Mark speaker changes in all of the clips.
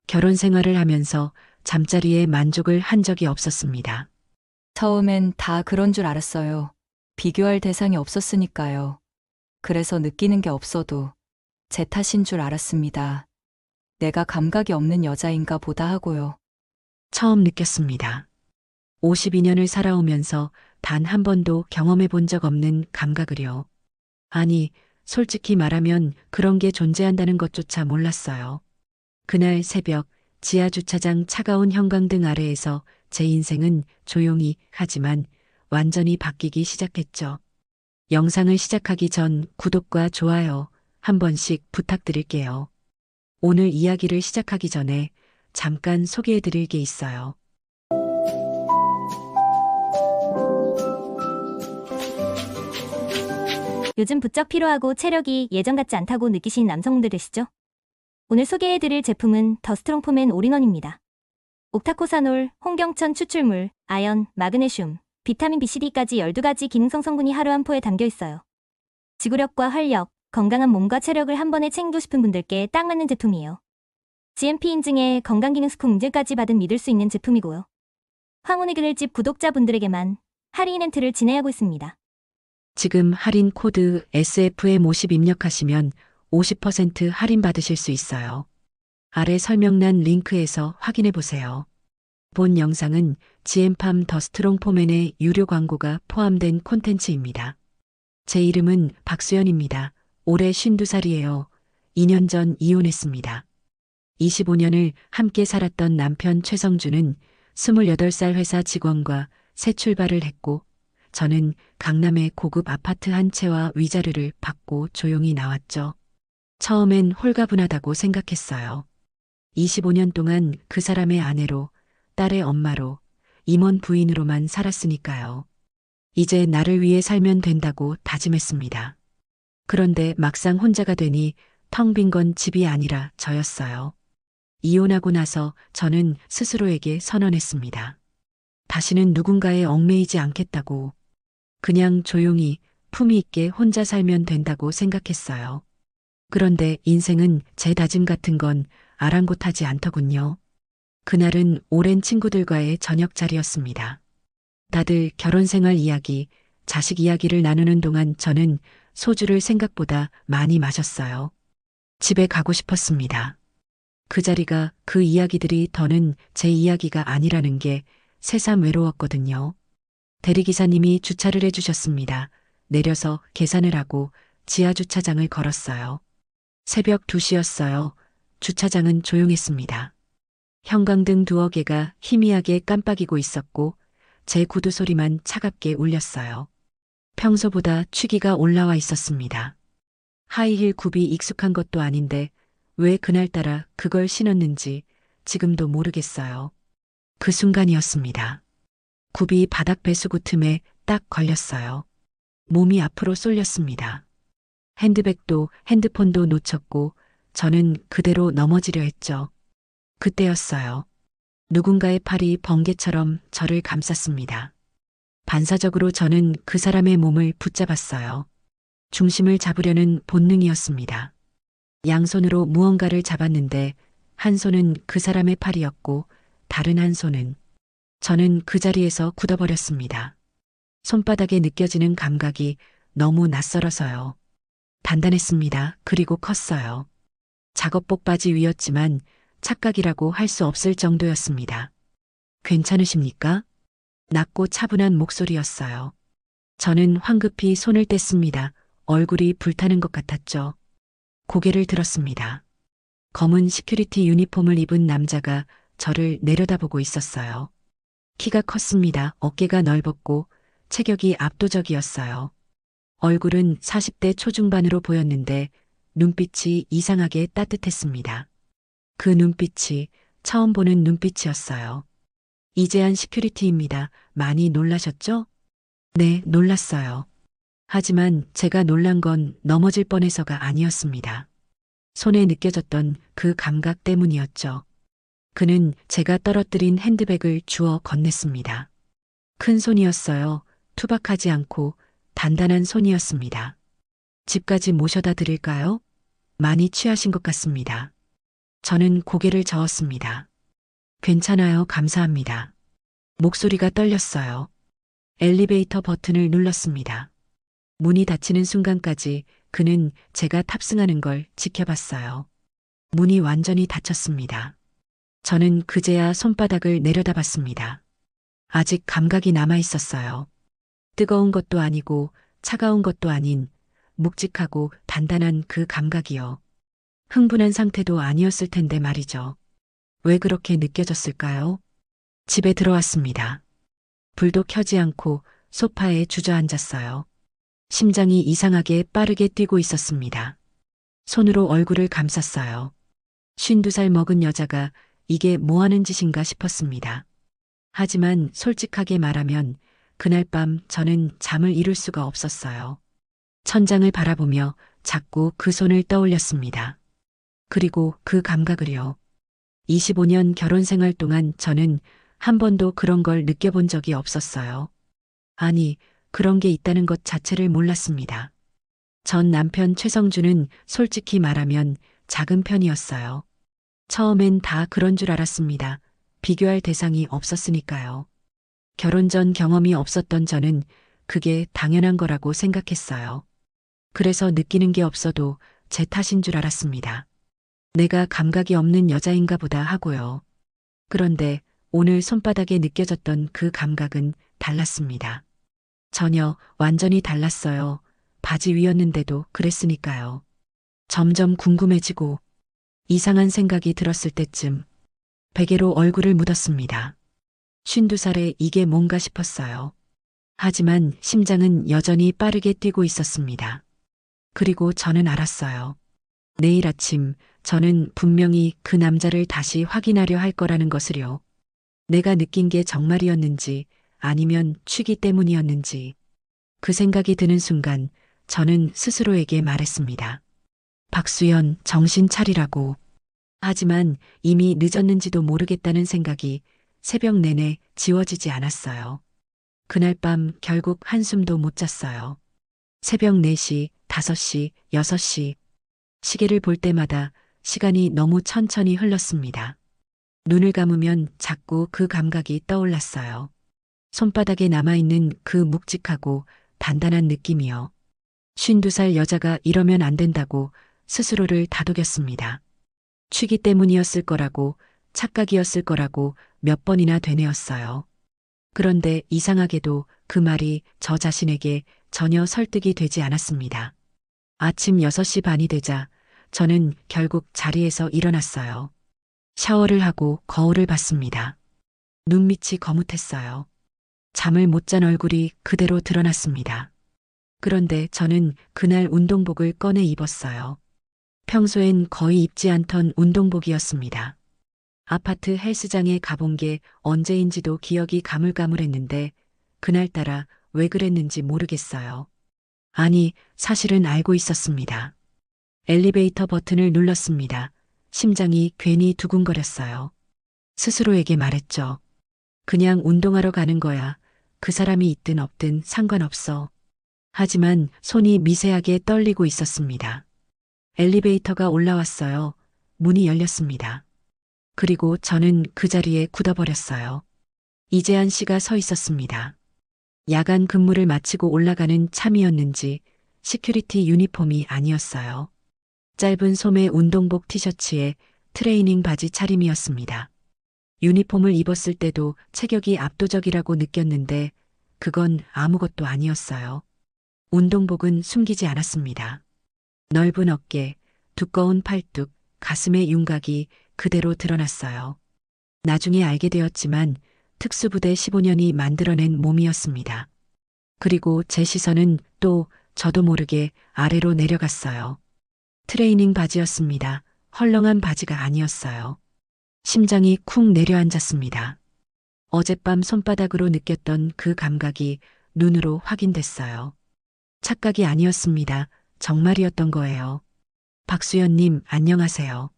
Speaker 1: 결혼 생활을 하면서 잠자리에 만족을 한 적이 없었습니다.
Speaker 2: 처음엔 다 그런 줄 알았어요. 비교할 대상이 없었으니까요. 그래서 느끼는 게 없어도 제 탓인 줄 알았습니다. 내가 감각이 없는 여자인가 보다 하고요.
Speaker 1: 처음 느꼈습니다. 52년을 살아오면서 단 한 번도 경험해 본 적 없는 감각을요. 아니, 솔직히 말하면 그런 게 존재한다는 것조차 몰랐어요. 그날 새벽 지하 주차장 차가운 형광등 아래에서 제 인생은 조용히 하지만 완전히 바뀌기 시작했죠. 영상을 시작하기 전 구독과 좋아요 한 번씩 부탁드릴게요. 오늘 이야기를 시작하기 전에 잠깐 소개해 드릴 게 있어요.
Speaker 3: 요즘 부쩍 피로하고 체력이 예전 같지 않다고 느끼시는 남성분들 되시죠? 오늘 소개해드릴 제품은 더 스트롱포맨 올인원입니다. 옥타코사놀, 홍경천 추출물, 아연, 마그네슘, 비타민 B, CD까지 12가지 기능성 성분이 하루 한 포에 담겨 있어요. 지구력과 활력, 건강한 몸과 체력을 한 번에 챙기고 싶은 분들께 딱 맞는 제품이에요. GMP 인증에 건강기능식품 인증까지 받은 믿을 수 있는 제품이고요. 황혼의 그늘집 구독자분들에게만 할인 이벤트를 진행하고 있습니다.
Speaker 1: 지금 할인 코드 SFM50 입력하시면 50% 할인 받으실 수 있어요. 아래 설명란 링크에서 확인해 보세요. 본 영상은 GM팜 더 스트롱 포맨의 유료 광고가 포함된 콘텐츠입니다. 제 이름은 박수연입니다. 올해 52살이에요. 2년 전 이혼했습니다. 25년을 함께 살았던 남편 최성준은 28살 회사 직원과 새 출발을 했고 저는 강남의 고급 아파트 한 채와 위자료를 받고 조용히 나왔죠. 처음엔 홀가분하다고 생각했어요. 25년 동안 그 사람의 아내로, 딸의 엄마로, 임원 부인으로만 살았으니까요. 이제 나를 위해 살면 된다고 다짐했습니다. 그런데 막상 혼자가 되니 텅 빈 건 집이 아니라 저였어요. 이혼하고 나서 저는 스스로에게 선언했습니다. 다시는 누군가에 얽매이지 않겠다고. 그냥 조용히 품위 있게 혼자 살면 된다고 생각했어요. 그런데 인생은 제 다짐 같은 건 아랑곳하지 않더군요. 그날은 오랜 친구들과의 저녁 자리였습니다. 다들 결혼 생활 이야기, 자식 이야기를 나누는 동안 저는 소주를 생각보다 많이 마셨어요. 집에 가고 싶었습니다. 그 자리가 그 이야기들이 더는 제 이야기가 아니라는 게 새삼 외로웠거든요. 대리기사님이 주차를 해주셨습니다. 내려서 계산을 하고 지하 주차장을 걸었어요. 새벽 2시였어요. 주차장은 조용했습니다. 형광등 두어 개가 희미하게 깜빡이고 있었고 제 구두 소리만 차갑게 울렸어요. 평소보다 취기가 올라와 있었습니다. 하이힐 굽이 익숙한 것도 아닌데 왜 그날따라 그걸 신었는지 지금도 모르겠어요. 그 순간이었습니다. 굽이 바닥 배수구 틈에 딱 걸렸어요. 몸이 앞으로 쏠렸습니다. 핸드백도 핸드폰도 놓쳤고 저는 그대로 넘어지려 했죠. 그때였어요. 누군가의 팔이 번개처럼 저를 감쌌습니다. 반사적으로 저는 그 사람의 몸을 붙잡았어요. 중심을 잡으려는 본능이었습니다. 양손으로 무언가를 잡았는데 한 손은 그 사람의 팔이었고 다른 한 손은 저는 그 자리에서 굳어버렸습니다. 손바닥에 느껴지는 감각이 너무 낯설어서요. 단단했습니다. 그리고 컸어요. 작업복 바지 위였지만 착각이라고 할 수 없을 정도였습니다. 괜찮으십니까? 낮고 차분한 목소리였어요. 저는 황급히 손을 뗐습니다. 얼굴이 불타는 것 같았죠. 고개를 들었습니다. 검은 시큐리티 유니폼을 입은 남자가 저를 내려다보고 있었어요. 키가 컸습니다. 어깨가 넓었고 체격이 압도적이었어요. 얼굴은 40대 초중반으로 보였는데 눈빛이 이상하게 따뜻했습니다. 그 눈빛이 처음 보는 눈빛이었어요. 이재한 시큐리티입니다. 많이 놀라셨죠? 네, 놀랐어요. 하지만 제가 놀란 건 넘어질 뻔해서가 아니었습니다. 손에 느껴졌던 그 감각 때문이었죠. 그는 제가 떨어뜨린 핸드백을 주워 건넸습니다. 큰 손이었어요. 투박하지 않고 단단한 손이었습니다. 집까지 모셔다 드릴까요? 많이 취하신 것 같습니다. 저는 고개를 저었습니다. 괜찮아요. 감사합니다. 목소리가 떨렸어요. 엘리베이터 버튼을 눌렀습니다. 문이 닫히는 순간까지 그는 제가 탑승하는 걸 지켜봤어요. 문이 완전히 닫혔습니다. 저는 그제야 손바닥을 내려다봤습니다. 아직 감각이 남아 있었어요. 뜨거운 것도 아니고 차가운 것도 아닌 묵직하고 단단한 그 감각이요. 흥분한 상태도 아니었을 텐데 말이죠. 왜 그렇게 느껴졌을까요? 집에 들어왔습니다. 불도 켜지 않고 소파에 주저앉았어요. 심장이 이상하게 빠르게 뛰고 있었습니다. 손으로 얼굴을 감쌌어요. 52살 먹은 여자가 이게 뭐 하는 짓인가 싶었습니다. 하지만 솔직하게 말하면 그날 밤 저는 잠을 이룰 수가 없었어요. 천장을 바라보며 자꾸 그 손을 떠올렸습니다. 그리고 그 감각을요. 25년 결혼 생활 동안 저는 한 번도 그런 걸 느껴본 적이 없었어요. 아니, 그런 게 있다는 것 자체를 몰랐습니다. 전 남편 최성주는 솔직히 말하면 작은 편이었어요. 처음엔 다 그런 줄 알았습니다. 비교할 대상이 없었으니까요. 결혼 전 경험이 없었던 저는 그게 당연한 거라고 생각했어요. 그래서 느끼는 게 없어도 제 탓인 줄 알았습니다. 내가 감각이 없는 여자인가 보다 하고요. 그런데 오늘 손바닥에 느껴졌던 그 감각은 달랐습니다. 전혀 완전히 달랐어요. 바지 위였는데도 그랬으니까요. 점점 궁금해지고 이상한 생각이 들었을 때쯤 베개로 얼굴을 묻었습니다. 52살에 이게 뭔가 싶었어요. 하지만 심장은 여전히 빠르게 뛰고 있었습니다. 그리고 저는 알았어요. 내일 아침 저는 분명히 그 남자를 다시 확인하려 할 거라는 것을요. 내가 느낀 게 정말이었는지 아니면 취기 때문이었는지 그 생각이 드는 순간 저는 스스로에게 말했습니다. 박수연, 정신 차리라고. 하지만 이미 늦었는지도 모르겠다는 생각이 새벽 내내 지워지지 않았어요. 그날 밤 결국 한숨도 못 잤어요. 새벽 4시, 5시, 6시. 시계를 볼 때마다 시간이 너무 천천히 흘렀습니다. 눈을 감으면 자꾸 그 감각이 떠올랐어요. 손바닥에 남아있는 그 묵직하고 단단한 느낌이요. 52살 여자가 이러면 안 된다고 스스로를 다독였습니다. 취기 때문이었을 거라고, 착각이었을 거라고 몇 번이나 되뇌었어요. 그런데 이상하게도 그 말이 저 자신에게 전혀 설득이 되지 않았습니다. 아침 6시 반이 되자 저는 결국 자리에서 일어났어요. 샤워를 하고 거울을 봤습니다. 눈밑이 거뭇했어요. 잠을 못 잔 얼굴이 그대로 드러났습니다. 그런데 저는 그날 운동복을 꺼내 입었어요. 평소엔 거의 입지 않던 운동복이었습니다. 아파트 헬스장에 가본 게 언제인지도 기억이 가물가물했는데 그날따라 왜 그랬는지 모르겠어요. 아니, 사실은 알고 있었습니다. 엘리베이터 버튼을 눌렀습니다. 심장이 괜히 두근거렸어요. 스스로에게 말했죠. 그냥 운동하러 가는 거야. 그 사람이 있든 없든 상관없어. 하지만 손이 미세하게 떨리고 있었습니다. 엘리베이터가 올라왔어요. 문이 열렸습니다. 그리고 저는 그 자리에 굳어버렸어요. 이재한 씨가 서 있었습니다. 야간 근무를 마치고 올라가는 참이었는지 시큐리티 유니폼이 아니었어요. 짧은 소매 운동복 티셔츠에 트레이닝 바지 차림이었습니다. 유니폼을 입었을 때도 체격이 압도적이라고 느꼈는데 그건 아무것도 아니었어요. 운동복은 숨기지 않았습니다. 넓은 어깨, 두꺼운 팔뚝, 가슴의 윤곽이 그대로 드러났어요. 나중에 알게 되었지만 특수부대 15년이 만들어낸 몸이었습니다. 그리고 제 시선은 또 저도 모르게 아래로 내려갔어요. 트레이닝 바지였습니다. 헐렁한 바지가 아니었어요. 심장이 쿵 내려앉았습니다. 어젯밤 손바닥으로 느꼈던 그 감각이 눈으로 확인됐어요. 착각이 아니었습니다. 정말이었던 거예요. 박수연님, 안녕하세요.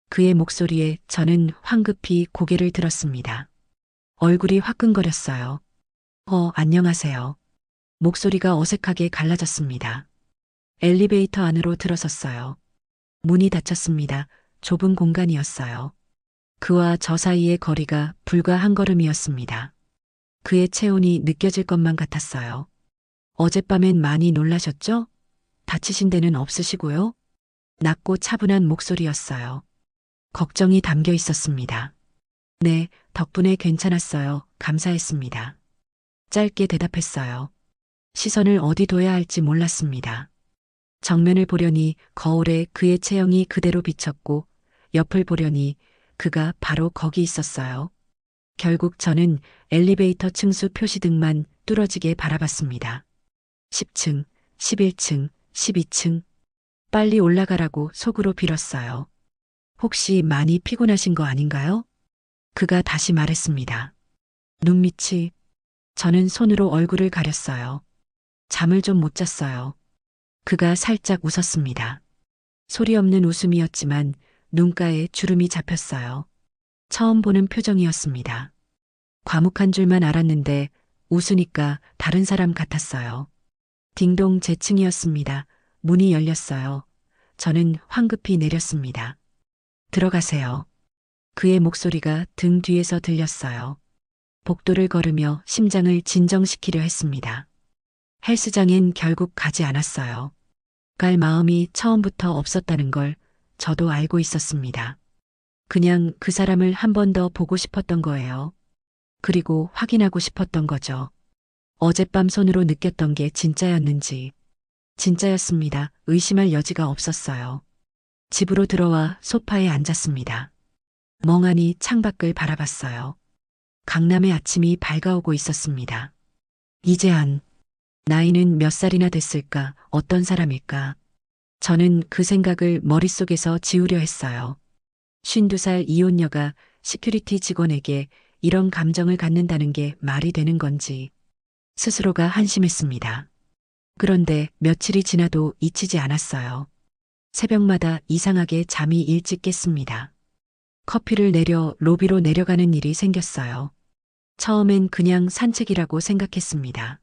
Speaker 1: 그의 목소리에 저는 황급히 고개를 들었습니다. 얼굴이 화끈거렸어요. 안녕하세요. 목소리가 어색하게 갈라졌습니다. 엘리베이터 안으로 들어섰어요. 문이 닫혔습니다. 좁은 공간이었어요. 그와 저 사이의 거리가 불과 한 걸음이었습니다. 그의 체온이 느껴질 것만 같았어요. 어젯밤엔 많이 놀라셨죠? 다치신 데는 없으시고요? 낮고 차분한 목소리였어요. 걱정이 담겨 있었습니다. 네, 덕분에 괜찮았어요. 감사했습니다. 짧게 대답했어요. 시선을 어디 둬야 할지 몰랐습니다. 정면을 보려니 거울에 그의 체형이 그대로 비쳤고, 옆을 보려니 그가 바로 거기 있었어요. 결국 저는 엘리베이터 층수 표시등만 뚫어지게 바라봤습니다. 10층, 11층, 12층. 빨리 올라가라고 속으로 빌었어요. 혹시 많이 피곤하신 거 아닌가요? 그가 다시 말했습니다. 눈밑이. 저는 손으로 얼굴을 가렸어요. 잠을 좀 못 잤어요. 그가 살짝 웃었습니다. 소리 없는 웃음이었지만 눈가에 주름이 잡혔어요. 처음 보는 표정이었습니다. 과묵한 줄만 알았는데 웃으니까 다른 사람 같았어요. 딩동 제 층이었습니다. 문이 열렸어요. 저는 황급히 내렸습니다. 들어가세요. 그의 목소리가 등 뒤에서 들렸어요. 복도를 걸으며 심장을 진정시키려 했습니다. 헬스장엔 결국 가지 않았어요. 갈 마음이 처음부터 없었다는 걸 저도 알고 있었습니다. 그냥 그 사람을 한 번 더 보고 싶었던 거예요. 그리고 확인하고 싶었던 거죠. 어젯밤 손으로 느꼈던 게 진짜였는지. 진짜였습니다. 의심할 여지가 없었어요. 집으로 들어와 소파에 앉았습니다. 멍하니 창밖을 바라봤어요. 강남의 아침이 밝아오고 있었습니다. 이재한. 나이는 몇 살이나 됐을까? 어떤 사람일까? 저는 그 생각을 머릿속에서 지우려 했어요. 52살 이혼녀가 시큐리티 직원에게 이런 감정을 갖는다는 게 말이 되는 건지 스스로가 한심했습니다. 그런데 며칠이 지나도 잊히지 않았어요. 새벽마다 이상하게 잠이 일찍 깼습니다. 커피를 내려 로비로 내려가는 일이 생겼어요. 처음엔 그냥 산책이라고 생각했습니다.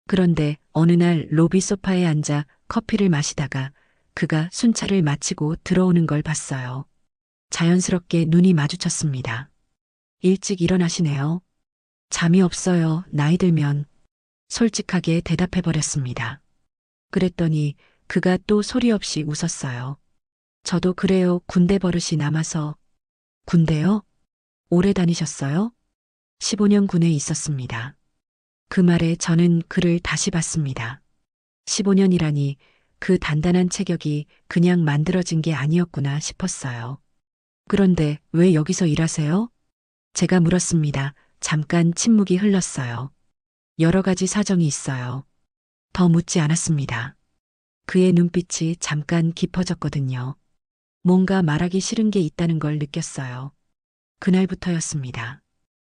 Speaker 1: 그런데 어느 날 로비 소파에 앉아 커피를 마시다가 그가 순찰을 마치고 들어오는 걸 봤어요. 자연스럽게 눈이 마주쳤습니다. 일찍 일어나시네요. 잠이 없어요. 나이 들면. 솔직하게 대답해버렸습니다. 그랬더니 그가 또 소리 없이 웃었어요. 저도 그래요. 군대 버릇이 남아서. 군대요? 오래 다니셨어요? 15년 군에 있었습니다. 그 말에 저는 그를 다시 봤습니다. 15년이라니 그 단단한 체격이 그냥 만들어진 게 아니었구나 싶었어요. 그런데 왜 여기서 일하세요? 제가 물었습니다. 잠깐 침묵이 흘렀어요. 여러 가지 사정이 있어요. 더 묻지 않았습니다. 그의 눈빛이 잠깐 깊어졌거든요. 뭔가 말하기 싫은 게 있다는 걸 느꼈어요. 그날부터였습니다.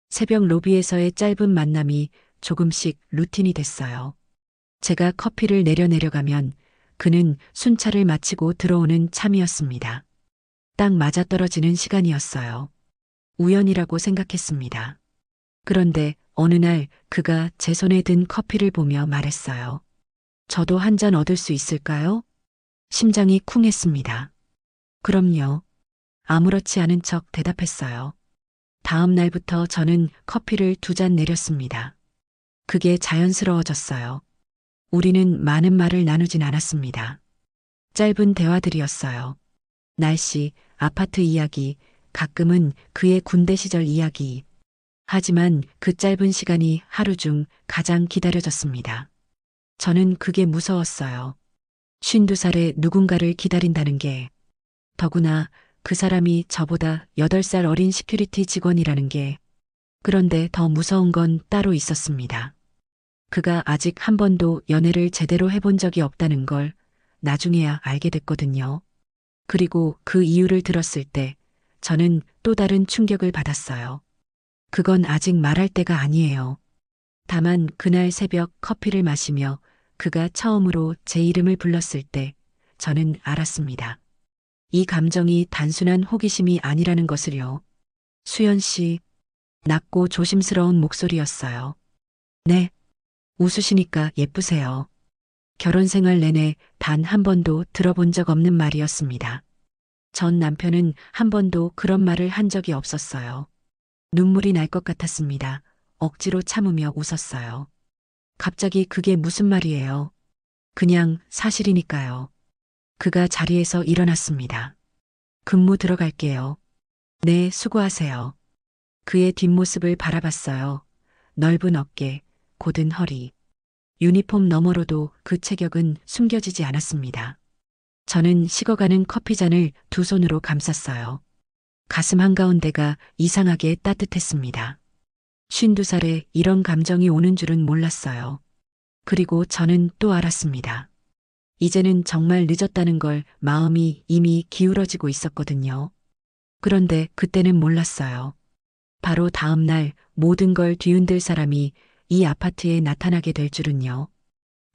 Speaker 1: 새벽 로비에서의 짧은 만남이 조금씩 루틴이 됐어요. 제가 커피를 내려가면 그는 순찰을 마치고 들어오는 참이었습니다. 딱 맞아떨어지는 시간이었어요. 우연이라고 생각했습니다. 그런데 어느 날 그가 제 손에 든 커피를 보며 말했어요. 저도 한 잔 얻을 수 있을까요? 심장이 쿵했습니다. 그럼요. 아무렇지 않은 척 대답했어요. 다음 날부터 저는 커피를 2잔 내렸습니다. 그게 자연스러워졌어요. 우리는 많은 말을 나누진 않았습니다. 짧은 대화들이었어요. 날씨, 아파트 이야기, 가끔은 그의 군대 시절 이야기. 하지만 그 짧은 시간이 하루 중 가장 기다려졌습니다. 저는 그게 무서웠어요. 52살에 누군가를 기다린다는 게. 더구나 그 사람이 저보다 8살 어린 시큐리티 직원이라는 게. 그런데 더 무서운 건 따로 있었습니다. 그가 아직 한 번도 연애를 제대로 해본 적이 없다는 걸 나중에야 알게 됐거든요. 그리고 그 이유를 들었을 때 저는 또 다른 충격을 받았어요. 그건 아직 말할 때가 아니에요. 다만 그날 새벽 커피를 마시며 그가 처음으로 제 이름을 불렀을 때 저는 알았습니다. 이 감정이 단순한 호기심이 아니라는 것을요. 수연 씨, 낮고 조심스러운 목소리였어요. 네. 웃으시니까 예쁘세요. 결혼 생활 내내 단 한 번도 들어본 적 없는 말이었습니다. 전 남편은 한 번도 그런 말을 한 적이 없었어요. 눈물이 날 것 같았습니다. 억지로 참으며 웃었어요. 갑자기 그게 무슨 말이에요? 그냥 사실이니까요. 그가 자리에서 일어났습니다. 근무 들어갈게요. 네, 수고하세요. 그의 뒷모습을 바라봤어요. 넓은 어깨, 곧은 허리. 유니폼 너머로도 그 체격은 숨겨지지 않았습니다. 저는 식어가는 커피잔을 두 손으로 감쌌어요. 가슴 한가운데가 이상하게 따뜻했습니다. 52살에 이런 감정이 오는 줄은 몰랐어요. 그리고 저는 또 알았습니다. 이제는 정말 늦었다는 걸 마음이 이미 기울어지고 있었거든요. 그런데 그때는 몰랐어요. 바로 다음 날 모든 걸 뒤흔들 사람이 이 아파트에 나타나게 될 줄은요.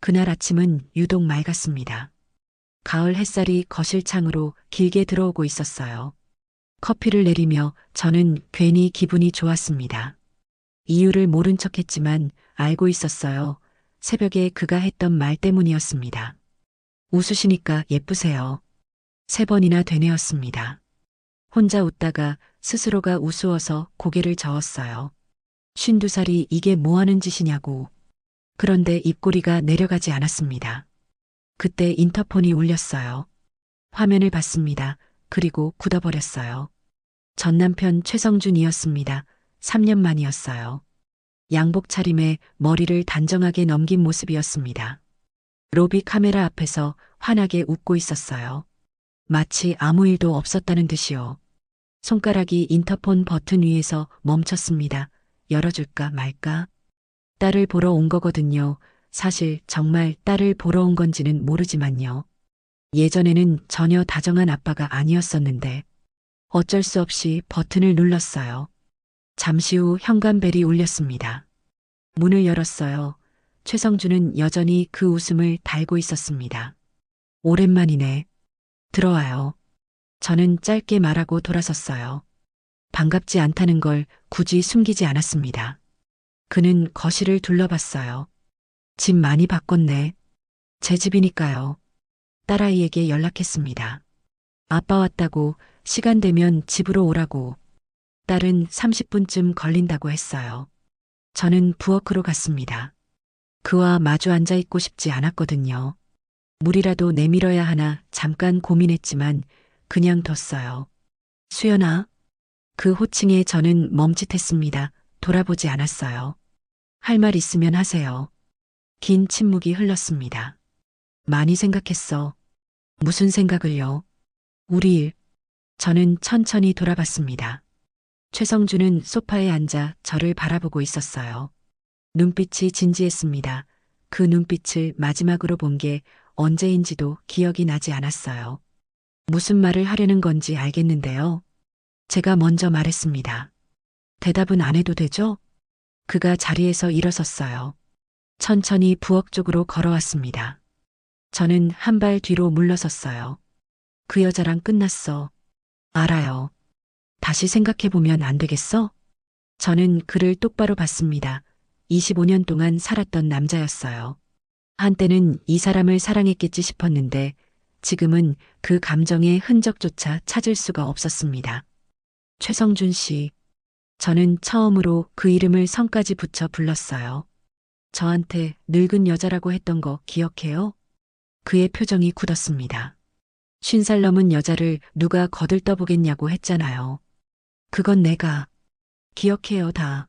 Speaker 1: 그날 아침은 유독 맑았습니다. 가을 햇살이 거실 창으로 길게 들어오고 있었어요. 커피를 내리며 저는 괜히 기분이 좋았습니다. 이유를 모른 척했지만 알고 있었어요. 새벽에 그가 했던 말 때문이었습니다. 웃으시니까 예쁘세요. 3번이나 되뇌었습니다. 혼자 웃다가 스스로가 우스워서 고개를 저었어요. 52살이 이게 뭐하는 짓이냐고. 그런데 입꼬리가 내려가지 않았습니다. 그때 인터폰이 울렸어요. 화면을 봤습니다. 그리고 굳어버렸어요. 전 남편 최성준이었습니다. 3년 만이었어요. 양복 차림에 머리를 단정하게 넘긴 모습이었습니다. 로비 카메라 앞에서 환하게 웃고 있었어요. 마치 아무 일도 없었다는 듯이요. 손가락이 인터폰 버튼 위에서 멈췄습니다. 열어줄까 말까? 딸을 보러 온 거거든요. 사실 정말 딸을 보러 온 건지는 모르지만요. 예전에는 전혀 다정한 아빠가 아니었었는데 어쩔 수 없이 버튼을 눌렀어요. 잠시 후 현관벨이 울렸습니다. 문을 열었어요. 최성준은 여전히 그 웃음을 달고 있었습니다. 오랜만이네. 들어와요. 저는 짧게 말하고 돌아섰어요. 반갑지 않다는 걸 굳이 숨기지 않았습니다. 그는 거실을 둘러봤어요. 집 많이 바꿨네. 제 집이니까요. 딸아이에게 연락했습니다. 아빠 왔다고 시간 되면 집으로 오라고. 딸은 30분쯤 걸린다고 했어요. 저는 부엌으로 갔습니다. 그와 마주 앉아 있고 싶지 않았거든요. 물이라도 내밀어야 하나 잠깐 고민했지만 그냥 뒀어요. 수연아. 그 호칭에 저는 멈칫했습니다. 돌아보지 않았어요. 할 말 있으면 하세요. 긴 침묵이 흘렀습니다. 많이 생각했어. 무슨 생각을요? 우리 일. 저는 천천히 돌아봤습니다. 최성준은 소파에 앉아 저를 바라보고 있었어요. 눈빛이 진지했습니다. 그 눈빛을 마지막으로 본 게 언제인지도 기억이 나지 않았어요. 무슨 말을 하려는 건지 알겠는데요. 제가 먼저 말했습니다. 대답은 안 해도 되죠? 그가 자리에서 일어섰어요. 천천히 부엌 쪽으로 걸어왔습니다. 저는 한 발 뒤로 물러섰어요. 그 여자랑 끝났어. 알아요. 다시 생각해보면 안 되겠어? 저는 그를 똑바로 봤습니다. 25년 동안 살았던 남자였어요. 한때는 이 사람을 사랑했겠지 싶었는데 지금은 그 감정의 흔적조차 찾을 수가 없었습니다. 최성준 씨. 저는 처음으로 그 이름을 성까지 붙여 불렀어요. 저한테 늙은 여자라고 했던 거 기억해요? 그의 표정이 굳었습니다. 50살 넘은 여자를 누가 거들떠보겠냐고 했잖아요. 그건 내가 기억해요 다.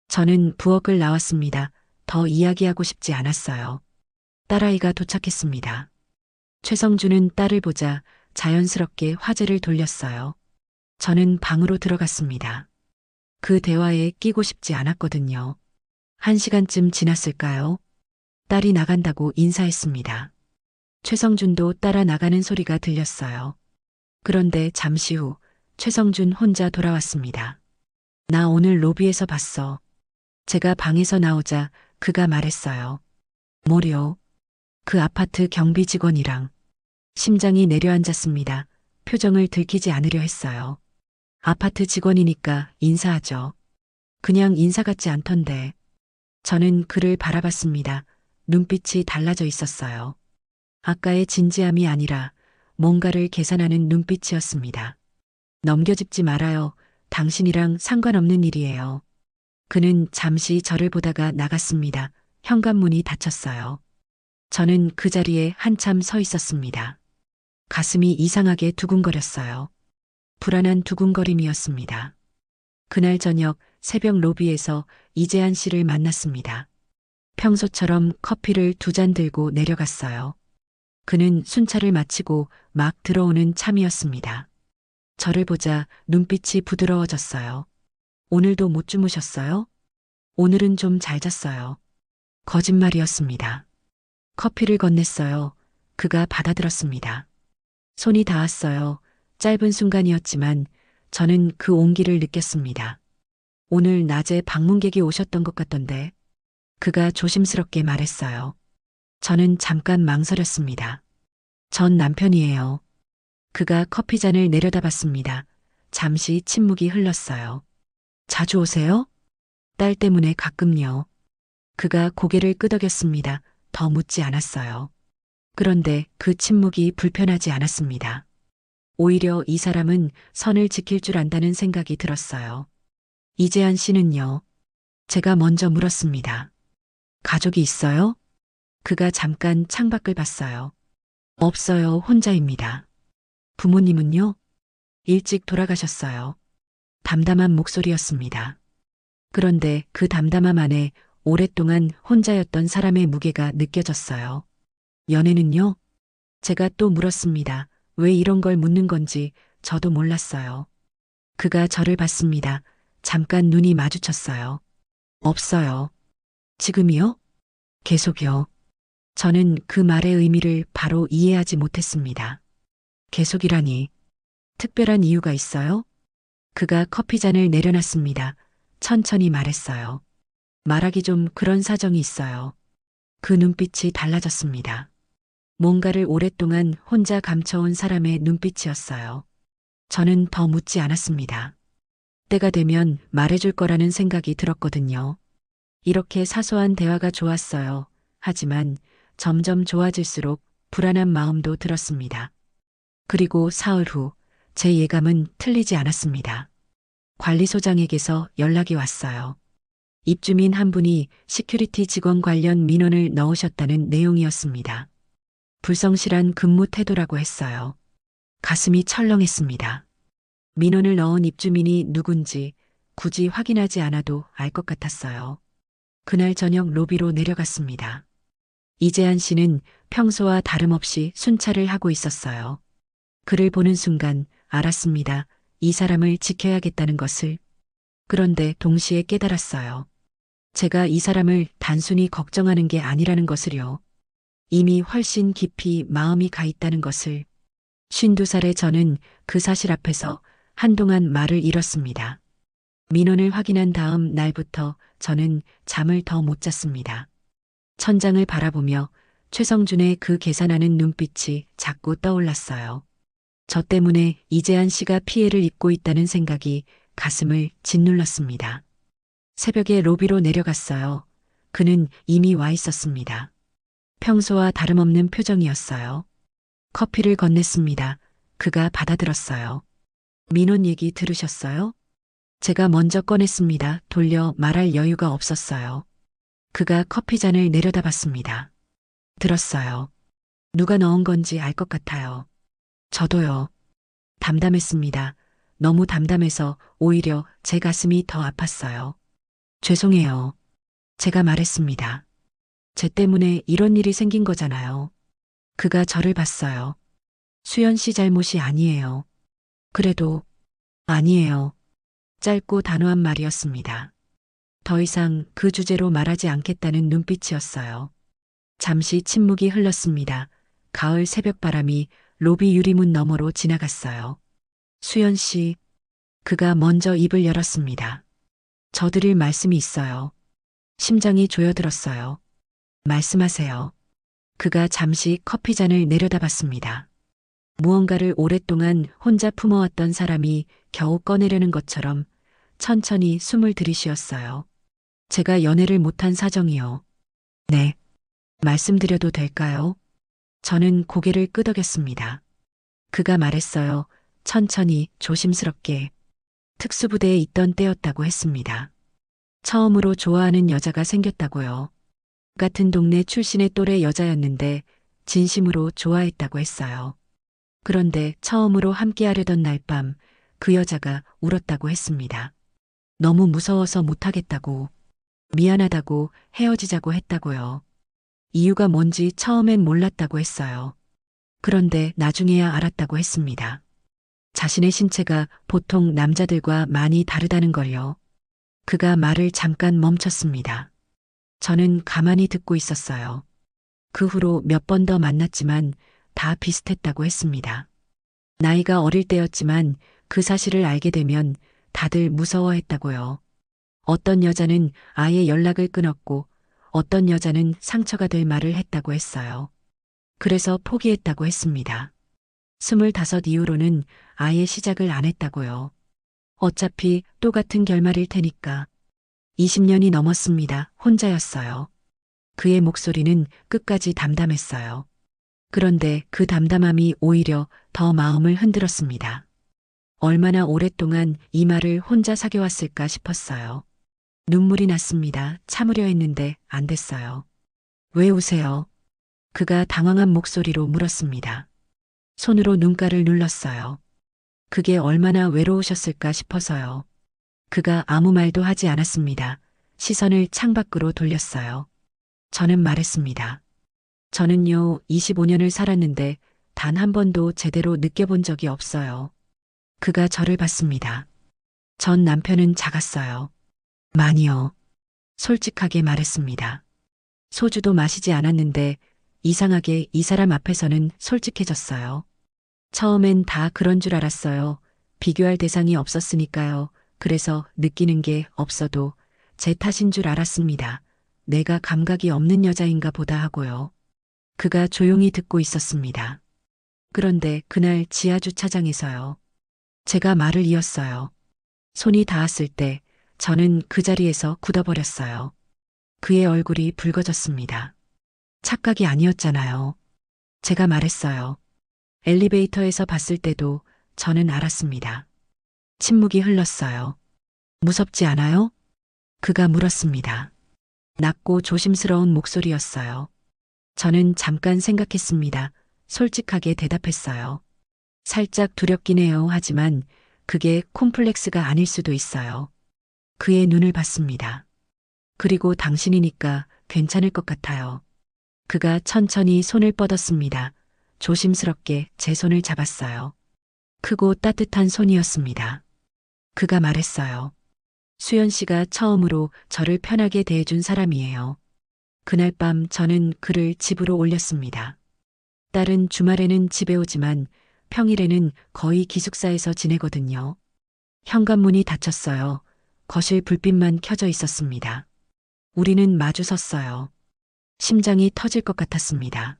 Speaker 1: 저는 부엌을 나왔습니다. 더 이야기하고 싶지 않았어요. 딸아이가 도착했습니다. 최성준은 딸을 보자 자연스럽게 화제를 돌렸어요. 저는 방으로 들어갔습니다. 그 대화에 끼고 싶지 않았거든요. 1시간쯤 지났을까요? 딸이 나간다고 인사했습니다. 최성준도 따라 나가는 소리가 들렸어요. 그런데 잠시 후 최성준 혼자 돌아왔습니다. 나 오늘 로비에서 봤어. 제가 방에서 나오자 그가 말했어요. 뭐려? 그 아파트 경비 직원이랑. 심장이 내려앉았습니다. 표정을 들키지 않으려 했어요. 아파트 직원이니까 인사하죠. 그냥 인사 같지 않던데. 저는 그를 바라봤습니다. 눈빛이 달라져 있었어요. 아까의 진지함이 아니라 뭔가를 계산하는 눈빛이었습니다. 넘겨짚지 말아요. 당신이랑 상관없는 일이에요. 그는 잠시 저를 보다가 나갔습니다. 현관문이 닫혔어요. 저는 그 자리에 한참 서 있었습니다. 가슴이 이상하게 두근거렸어요. 불안한 두근거림이었습니다. 그날 저녁 새벽 로비에서 이재한 씨를 만났습니다. 평소처럼 커피를 2잔 들고 내려갔어요. 그는 순찰을 마치고 막 들어오는 참이었습니다. 저를 보자 눈빛이 부드러워졌어요. 오늘도 못 주무셨어요? 오늘은 좀 잘 잤어요. 거짓말이었습니다. 커피를 건넸어요. 그가 받아들었습니다. 손이 닿았어요. 짧은 순간이었지만 저는 그 온기를 느꼈습니다. 오늘 낮에 방문객이 오셨던 것 같던데. 그가 조심스럽게 말했어요. 저는 잠깐 망설였습니다. 전 남편이에요. 그가 커피잔을 내려다봤습니다. 잠시 침묵이 흘렀어요. 자주 오세요? 딸 때문에 가끔요. 그가 고개를 끄덕였습니다. 더 묻지 않았어요. 그런데 그 침묵이 불편하지 않았습니다. 오히려 이 사람은 선을 지킬 줄 안다는 생각이 들었어요. 이재한 씨는요? 제가 먼저 물었습니다. 가족이 있어요? 그가 잠깐 창밖을 봤어요. 없어요. 혼자입니다. 부모님은요? 일찍 돌아가셨어요. 담담한 목소리였습니다. 그런데 그 담담함 안에 오랫동안 혼자였던 사람의 무게가 느껴졌어요. 연애는요? 제가 또 물었습니다. 왜 이런 걸 묻는 건지 저도 몰랐어요. 그가 저를 봤습니다. 잠깐 눈이 마주쳤어요. 없어요. 지금이요? 계속이요. 저는 그 말의 의미를 바로 이해하지 못했습니다. 계속이라니. 특별한 이유가 있어요? 그가 커피잔을 내려놨습니다. 천천히 말했어요. 말하기 좀 그런 사정이 있어요. 그 눈빛이 달라졌습니다. 뭔가를 오랫동안 혼자 감춰온 사람의 눈빛이었어요. 저는 더 묻지 않았습니다. 때가 되면 말해줄 거라는 생각이 들었거든요. 이렇게 사소한 대화가 좋았어요. 하지만 점점 좋아질수록 불안한 마음도 들었습니다. 그리고 사흘 후 제 예감은 틀리지 않았습니다. 관리소장에게서 연락이 왔어요. 입주민 한 분이 시큐리티 직원 관련 민원을 넣으셨다는 내용이었습니다. 불성실한 근무 태도라고 했어요. 가슴이 철렁했습니다. 민원을 넣은 입주민이 누군지 굳이 확인하지 않아도 알 것 같았어요. 그날 저녁 로비로 내려갔습니다. 이재한 씨는 평소와 다름없이 순찰을 하고 있었어요. 그를 보는 순간 알았습니다. 이 사람을 지켜야겠다는 것을. 그런데 동시에 깨달았어요. 제가 이 사람을 단순히 걱정하는 게 아니라는 것을요. 이미 훨씬 깊이 마음이 가 있다는 것을. 52살의 저는 그 사실 앞에서 한동안 말을 잃었습니다. 민원을 확인한 다음 날부터 저는 잠을 더 못 잤습니다. 천장을 바라보며 최성준의 그 계산하는 눈빛이 자꾸 떠올랐어요. 저 때문에 이재한 씨가 피해를 입고 있다는 생각이 가슴을 짓눌렀습니다. 새벽에 로비로 내려갔어요. 그는 이미 와 있었습니다. 평소와 다름없는 표정이었어요. 커피를 건넸습니다. 그가 받아들었어요. 민원 얘기 들으셨어요? 제가 먼저 꺼냈습니다. 돌려 말할 여유가 없었어요. 그가 커피잔을 내려다봤습니다. 들었어요. 누가 넣은 건지 알 것 같아요. 저도요. 담담했습니다. 너무 담담해서 오히려 제 가슴이 더 아팠어요. 죄송해요. 제가 말했습니다. 쟤 때문에 이런 일이 생긴 거잖아요. 그가 저를 봤어요. 수연 씨 잘못이 아니에요. 그래도 아니에요. 짧고 단호한 말이었습니다. 더 이상 그 주제로 말하지 않겠다는 눈빛이었어요. 잠시 침묵이 흘렀습니다. 가을 새벽바람이 로비 유리문 너머로 지나갔어요. 수연 씨, 그가 먼저 입을 열었습니다. 저 드릴 말씀이 있어요. 심장이 조여들었어요. 말씀하세요. 그가 잠시 커피잔을 내려다봤습니다. 무언가를 오랫동안 혼자 품어왔던 사람이 겨우 꺼내려는 것처럼 천천히 숨을 들이쉬었어요. 제가 연애를 못한 사정이요. 네. 말씀드려도 될까요? 저는 고개를 끄덕였습니다. 그가 말했어요. 천천히, 조심스럽게. 특수부대에 있던 때였다고 했습니다. 처음으로 좋아하는 여자가 생겼다고요. 같은 동네 출신의 또래 여자였는데 진심으로 좋아했다고 했어요. 그런데 처음으로 함께하려던 날 밤 그 여자가 울었다고 했습니다. 너무 무서워서 못하겠다고, 미안하다고 헤어지자고 했다고요. 이유가 뭔지 처음엔 몰랐다고 했어요. 그런데 나중에야 알았다고 했습니다. 자신의 신체가 보통 남자들과 많이 다르다는 걸요. 그가 말을 잠깐 멈췄습니다. 저는 가만히 듣고 있었어요. 그 후로 몇 번 더 만났지만 다 비슷했다고 했습니다. 나이가 어릴 때였지만 그 사실을 알게 되면 다들 무서워했다고요. 어떤 여자는 아예 연락을 끊었고 어떤 여자는 상처가 될 말을 했다고 했어요. 그래서 포기했다고 했습니다. 25 이후로는 아예 시작을 안 했다고요. 어차피 똑같은 결말일 테니까. 20년이 넘었습니다. 혼자였어요. 그의 목소리는 끝까지 담담했어요. 그런데 그 담담함이 오히려 더 마음을 흔들었습니다. 얼마나 오랫동안 이 말을 혼자 사귀어왔을까 싶었어요. 눈물이 났습니다. 참으려 했는데 안 됐어요. 왜 우세요? 그가 당황한 목소리로 물었습니다. 손으로 눈가를 눌렀어요. 그게 얼마나 외로우셨을까 싶어서요. 그가 아무 말도 하지 않았습니다. 시선을 창밖으로 돌렸어요. 저는 말했습니다. 저는요, 25년을 살았는데 단 한 번도 제대로 느껴본 적이 없어요. 그가 저를 봤습니다. 전 남편은 작았어요. 많이요. 솔직하게 말했습니다. 소주도 마시지 않았는데 이상하게 이 사람 앞에서는 솔직해졌어요. 처음엔 다 그런 줄 알았어요. 비교할 대상이 없었으니까요. 그래서 느끼는 게 없어도 제 탓인 줄 알았습니다. 내가 감각이 없는 여자인가 보다 하고요. 그가 조용히 듣고 있었습니다. 그런데 그날 지하 주차장에서요. 제가 말을 이었어요. 손이 닿았을 때 저는 그 자리에서 굳어버렸어요. 그의 얼굴이 붉어졌습니다. 착각이 아니었잖아요. 제가 말했어요. 엘리베이터에서 봤을 때도 저는 알았습니다. 침묵이 흘렀어요. 무섭지 않아요? 그가 물었습니다. 낮고 조심스러운 목소리였어요. 저는 잠깐 생각했습니다. 솔직하게 대답했어요. 살짝 두렵긴 해요. 하지만 그게 콤플렉스가 아닐 수도 있어요. 그의 눈을 봤습니다. 그리고 당신이니까 괜찮을 것 같아요. 그가 천천히 손을 뻗었습니다. 조심스럽게 제 손을 잡았어요. 크고 따뜻한 손이었습니다. 그가 말했어요. 수연 씨가 처음으로 저를 편하게 대해준 사람이에요. 그날 밤 저는 그를 집으로 올렸습니다. 딸은 주말에는 집에 오지만 평일에는 거의 기숙사에서 지내거든요. 현관문이 닫혔어요. 거실 불빛만 켜져 있었습니다. 우리는 마주 섰어요. 심장이 터질 것 같았습니다.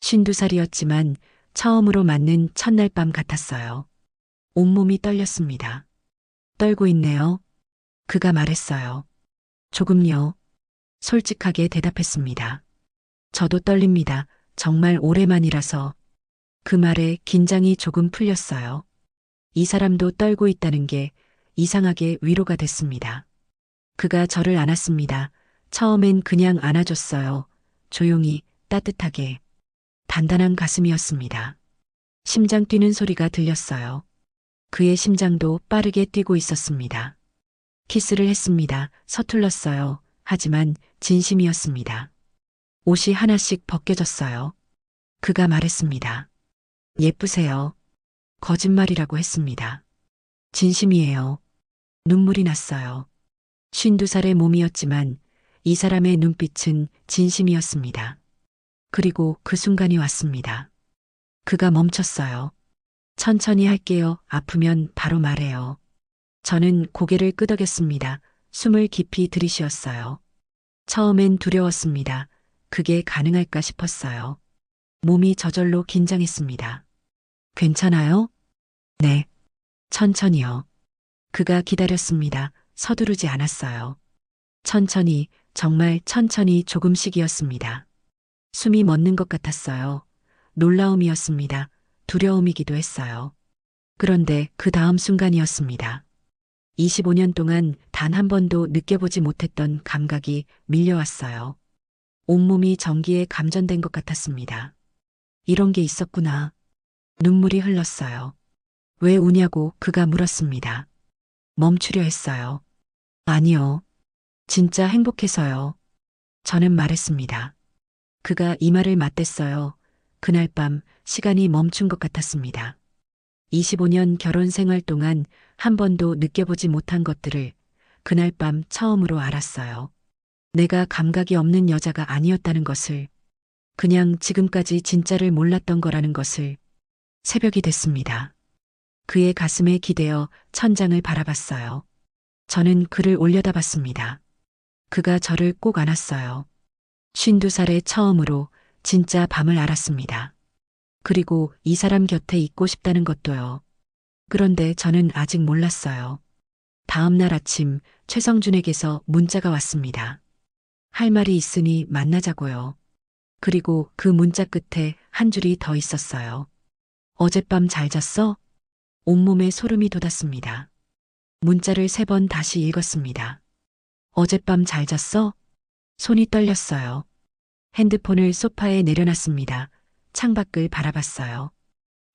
Speaker 1: 52살이었지만 처음으로 맞는 첫날 밤 같았어요. 온몸이 떨렸습니다. 떨고 있네요. 그가 말했어요. 조금요. 솔직하게 대답했습니다. 저도 떨립니다. 정말 오랜만이라서. 그 말에 긴장이 조금 풀렸어요. 이 사람도 떨고 있다는 게 이상하게 위로가 됐습니다. 그가 저를 안았습니다. 처음엔 그냥 안아줬어요. 조용히, 따뜻하게. 단단한 가슴이었습니다. 심장 뛰는 소리가 들렸어요. 그의 심장도 빠르게 뛰고 있었습니다. 키스를 했습니다. 서툴렀어요. 하지만 진심이었습니다. 옷이 하나씩 벗겨졌어요. 그가 말했습니다. 예쁘세요. 거짓말이라고 했습니다. 진심이에요. 눈물이 났어요. 52살의 몸이었지만 이 사람의 눈빛은 진심이었습니다. 그리고 그 순간이 왔습니다. 그가 멈췄어요. 천천히 할게요. 아프면 바로 말해요. 저는 고개를 끄덕였습니다. 숨을 깊이 들이쉬었어요. 처음엔 두려웠습니다. 그게 가능할까 싶었어요. 몸이 저절로 긴장했습니다. 괜찮아요? 네. 천천히요. 그가 기다렸습니다. 서두르지 않았어요. 천천히, 정말 천천히 조금씩이었습니다. 숨이 멎는 것 같았어요. 놀라움이었습니다. 두려움이기도 했어요. 그런데 그 다음 순간이었습니다. 25년 동안 단 한 번도 느껴보지 못했던 감각이 밀려왔어요. 온몸이 전기에 감전된 것 같았습니다. 이런 게 있었구나. 눈물이 흘렀어요. 왜 우냐고 그가 물었습니다. 멈추려 했어요. 아니요. 진짜 행복해서요. 저는 말했습니다. 그가 이 말을 맞댔어요. 그날 밤 시간이 멈춘 것 같았습니다. 25년 결혼 생활 동안 한 번도 느껴보지 못한 것들을 그날 밤 처음으로 알았어요. 내가 감각이 없는 여자가 아니었다는 것을, 그냥 지금까지 진짜를 몰랐던 거라는 것을. 새벽이 됐습니다. 그의 가슴에 기대어 천장을 바라봤어요. 저는 그를 올려다봤습니다. 그가 저를 꼭 안았어요. 52살에 처음으로 진짜 밤을 알았습니다. 그리고 이 사람 곁에 있고 싶다는 것도요. 그런데 저는 아직 몰랐어요. 다음 날 아침 최성준에게서 문자가 왔습니다. 할 말이 있으니 만나자고요. 그리고 그 문자 끝에 한 줄이 더 있었어요. 어젯밤 잘 잤어? 온몸에 소름이 돋았습니다. 문자를 3번 다시 읽었습니다. 어젯밤 잘 잤어? 손이 떨렸어요. 핸드폰을 소파에 내려놨습니다. 창밖을 바라봤어요.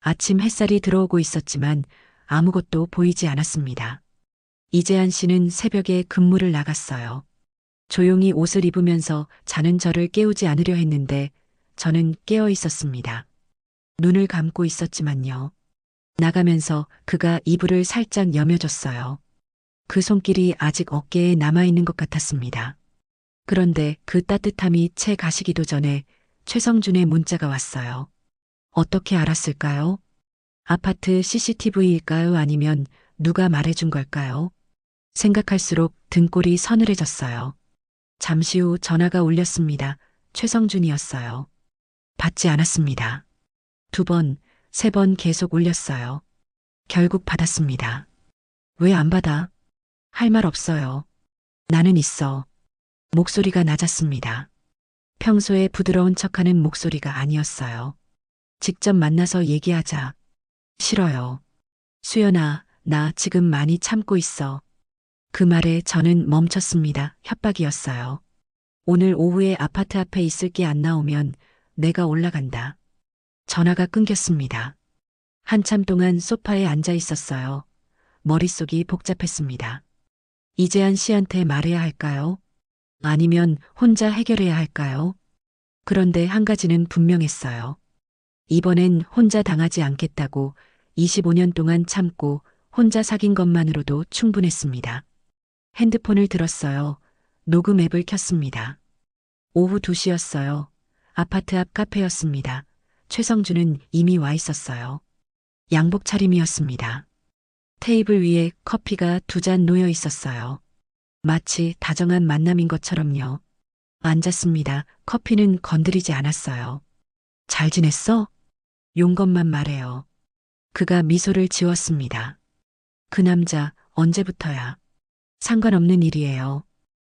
Speaker 1: 아침 햇살이 들어오고 있었지만 아무것도 보이지 않았습니다. 이재한 씨는 새벽에 근무를 나갔어요. 조용히 옷을 입으면서 자는 저를 깨우지 않으려 했는데 저는 깨어 있었습니다. 눈을 감고 있었지만요. 나가면서 그가 이불을 살짝 여며줬어요. 그 손길이 아직 어깨에 남아있는 것 같았습니다. 그런데 그 따뜻함이 채 가시기도 전에 최성준의 문자가 왔어요. 어떻게 알았을까요? 아파트 CCTV일까요? 아니면 누가 말해준 걸까요? 생각할수록 등골이 서늘해졌어요. 잠시 후 전화가 울렸습니다. 최성준이었어요. 받지 않았습니다. 2번, 3번 계속 울렸어요. 결국 받았습니다. 왜 안 받아? 할 말 없어요. 나는 있어. 목소리가 낮았습니다. 평소에 부드러운 척하는 목소리가 아니었어요. 직접 만나서 얘기하자. 싫어요. 수연아, 나 지금 많이 참고 있어. 그 말에 저는 멈췄습니다. 협박이었어요. 오늘 오후에 아파트 앞에 있을게. 안 나오면 내가 올라간다. 전화가 끊겼습니다. 한참 동안 소파에 앉아 있었어요. 머릿속이 복잡했습니다. 이재한 씨한테 말해야 할까요? 아니면 혼자 해결해야 할까요? 그런데 한 가지는 분명했어요. 이번엔 혼자 당하지 않겠다고 25년 동안 참고 혼자 사귄 것만으로도 충분했습니다. 핸드폰을 들었어요. 녹음 앱을 켰습니다. 오후 2시였어요. 아파트 앞 카페였습니다. 최성준은 이미 와 있었어요. 양복 차림이었습니다. 테이블 위에 커피가 2잔 놓여 있었어요. 마치 다정한 만남인 것처럼요. 앉았습니다. 커피는 건드리지 않았어요. 잘 지냈어? 용건만 말해요. 그가 미소를 지웠습니다. 그 남자 언제부터야? 상관없는 일이에요.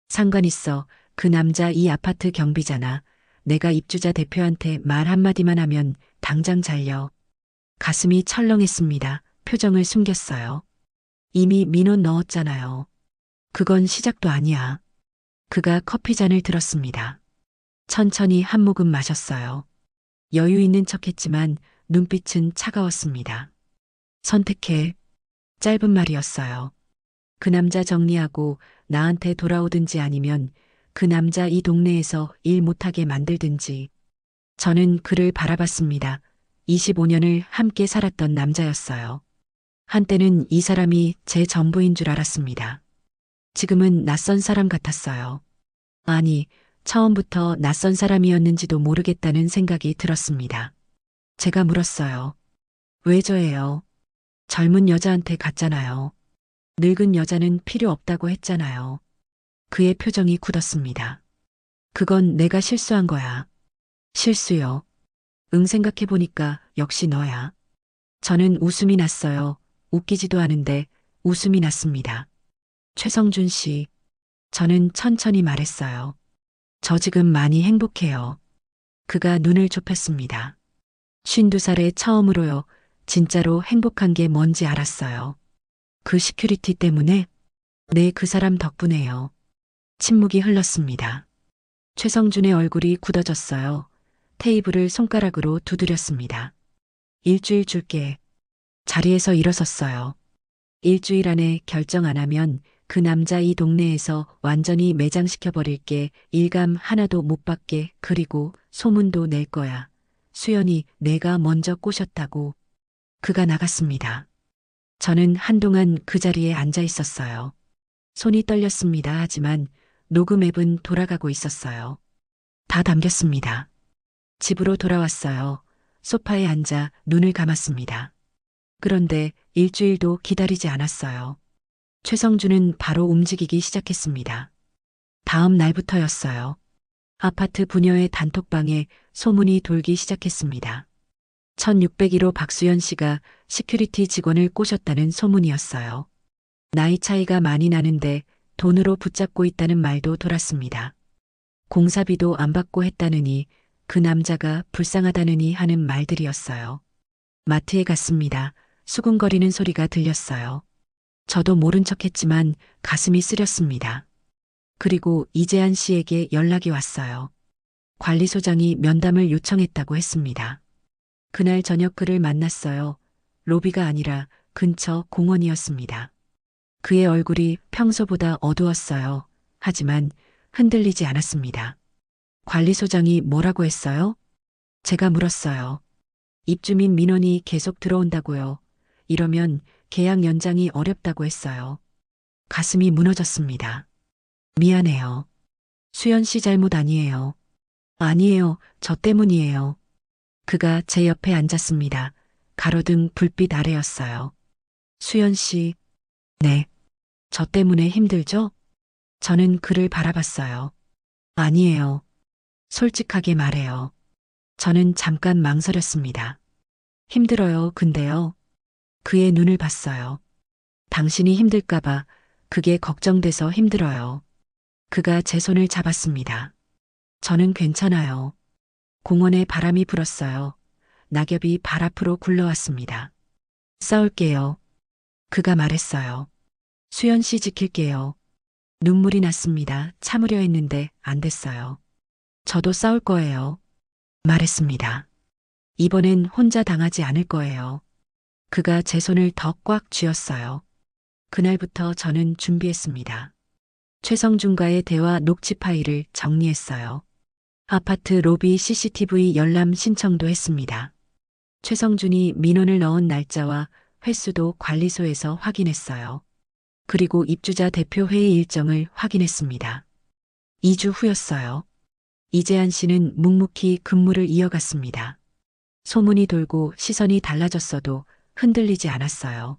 Speaker 1: 상관 있어. 그 남자 이 아파트 경비잖아. 내가 입주자 대표한테 말 한마디만 하면 당장 잘려. 가슴이 철렁했습니다. 표정을 숨겼어요. 이미 민원 넣었잖아요. 그건 시작도 아니야. 그가 커피잔을 들었습니다. 천천히 한 모금 마셨어요. 여유 있는 척했지만 눈빛은 차가웠습니다. 선택해. 짧은 말이었어요. 그 남자 정리하고 나한테 돌아오든지 아니면 그 남자 이 동네에서 일 못하게 만들든지. 저는 그를 바라봤습니다. 25년을 함께 살았던 남자였어요. 한때는 이 사람이 제 전부인 줄 알았습니다. 지금은 낯선 사람 같았어요. 아니, 처음부터 낯선 사람이었는지도 모르겠다는 생각이 들었습니다. 제가 물었어요. 왜 저예요? 젊은 여자한테 갔잖아요. 늙은 여자는 필요 없다고 했잖아요. 그의 표정이 굳었습니다. 그건 내가 실수한 거야. 실수요. 생각해보니까 역시 너야. 저는 웃음이 났어요. 웃기지도 않은데 웃음이 났습니다. 최성준 씨, 저는 천천히 말했어요. 저 지금 많이 행복해요. 그가 눈을 좁혔습니다. 52살에 처음으로요. 진짜로 행복한 게 뭔지 알았어요. 그 시큐리티 때문에? 네, 그 사람 덕분에요. 침묵이 흘렀습니다. 최성준의 얼굴이 굳어졌어요. 테이블을 손가락으로 두드렸습니다. 일주일 줄게. 자리에서 일어섰어요. 일주일 안에 결정 안 하면 그 남자 이 동네에서 완전히 매장시켜버릴게. 일감 하나도 못 받게. 그리고 소문도 낼 거야. 수연이 내가 먼저 꼬셨다고. 그가 나갔습니다. 저는 한동안 그 자리에 앉아 있었어요. 손이 떨렸습니다. 하지만 녹음 앱은 돌아가고 있었어요. 다 담겼습니다. 집으로 돌아왔어요. 소파에 앉아 눈을 감았습니다. 그런데 일주일도 기다리지 않았어요. 최성준은 바로 움직이기 시작했습니다. 다음 날부터였어요. 아파트 부녀의 단톡방에 소문이 돌기 시작했습니다. 1601호 박수연 씨가 시큐리티 직원을 꼬셨다는 소문이었어요. 나이 차이가 많이 나는데 돈으로 붙잡고 있다는 말도 돌았습니다. 공사비도 안 받고 했다느니 그 남자가 불쌍하다느니 하는 말들이었어요. 마트에 갔습니다. 수근거리는 소리가 들렸어요. 저도 모른 척했지만 가슴이 쓰렸습니다. 그리고 이재한 씨에게 연락이 왔어요. 관리소장이 면담을 요청했다고 했습니다. 그날 저녁 그를 만났어요. 로비가 아니라 근처 공원이었습니다. 그의 얼굴이 평소보다 어두웠어요. 하지만 흔들리지 않았습니다. 관리소장이 뭐라고 했어요? 제가 물었어요. 입주민 민원이 계속 들어온다고요. 이러면 계약 연장이 어렵다고 했어요. 가슴이 무너졌습니다. 미안해요. 수연 씨 잘못 아니에요. 아니에요. 저 때문이에요. 그가 제 옆에 앉았습니다. 가로등 불빛 아래였어요. 수연 씨. 네. 저 때문에 힘들죠? 저는 그를 바라봤어요. 아니에요. 솔직하게 말해요. 저는 잠깐 망설였습니다. 힘들어요. 근데요. 그의 눈을 봤어요. 당신이 힘들까봐 그게 걱정돼서 힘들어요. 그가 제 손을 잡았습니다. 저는 괜찮아요. 공원에 바람이 불었어요. 낙엽이 발 앞으로 굴러왔습니다. 싸울게요. 그가 말했어요. 수연 씨 지킬게요. 눈물이 났습니다. 참으려 했는데 안 됐어요. 저도 싸울 거예요. 말했습니다. 이번엔 혼자 당하지 않을 거예요. 그가 제 손을 더 꽉 쥐었어요. 그날부터 저는 준비했습니다. 최성준과의 대화 녹취 파일을 정리했어요. 아파트 로비 CCTV 열람 신청도 했습니다. 최성준이 민원을 넣은 날짜와 횟수도 관리소에서 확인했어요. 그리고 입주자 대표 회의 일정을 확인했습니다. 2주 후였어요. 이재한 씨는 묵묵히 근무를 이어갔습니다. 소문이 돌고 시선이 달라졌어도 흔들리지 않았어요.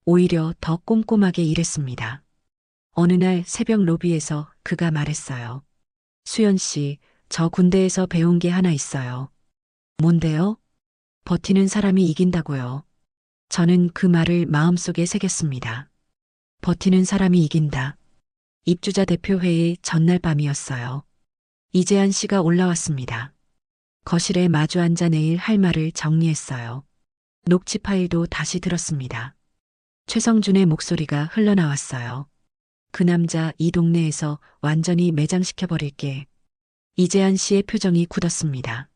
Speaker 1: 오히려 더 꼼꼼하게 일했습니다. 어느 날 새벽 로비에서 그가 말했어요. 수연 씨, 저 군대에서 배운 게 하나 있어요. 뭔데요? 버티는 사람이 이긴다고요. 저는 그 말을 마음속에 새겼습니다. 버티는 사람이 이긴다. 입주자 대표회의 전날 밤이었어요. 이재한 씨가 올라왔습니다. 거실에 마주 앉아 내일 할 말을 정리했어요. 녹취 파일도 다시 들었습니다. 최성준의 목소리가 흘러나왔어요. 그 남자 이 동네에서 완전히 매장시켜버릴게. 이재한 씨의 표정이 굳었습니다.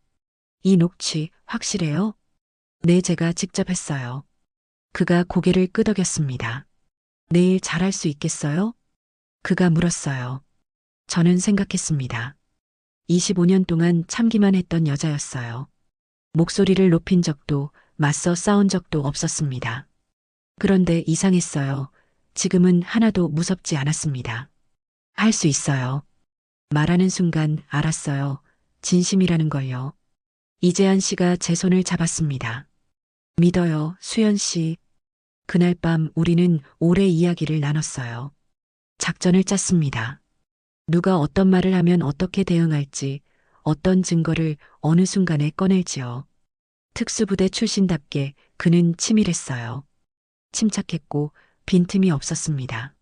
Speaker 1: 이 녹취 확실해요? 네, 제가 직접 했어요. 그가 고개를 끄덕였습니다. 내일 잘할 수 있겠어요? 그가 물었어요. 저는 생각했습니다. 25년 동안 참기만 했던 여자였어요. 목소리를 높인 적도 맞서 싸운 적도 없었습니다. 그런데 이상했어요. 지금은 하나도 무섭지 않았습니다. 할 수 있어요. 말하는 순간 알았어요. 진심이라는 걸요. 이재한 씨가 제 손을 잡았습니다. 믿어요, 수연 씨. 그날 밤 우리는 오래 이야기를 나눴어요. 작전을 짰습니다. 누가 어떤 말을 하면 어떻게 대응할지, 어떤 증거를 어느 순간에 꺼낼지요. 특수부대 출신답게 그는 치밀했어요. 침착했고 빈틈이 없었습니다.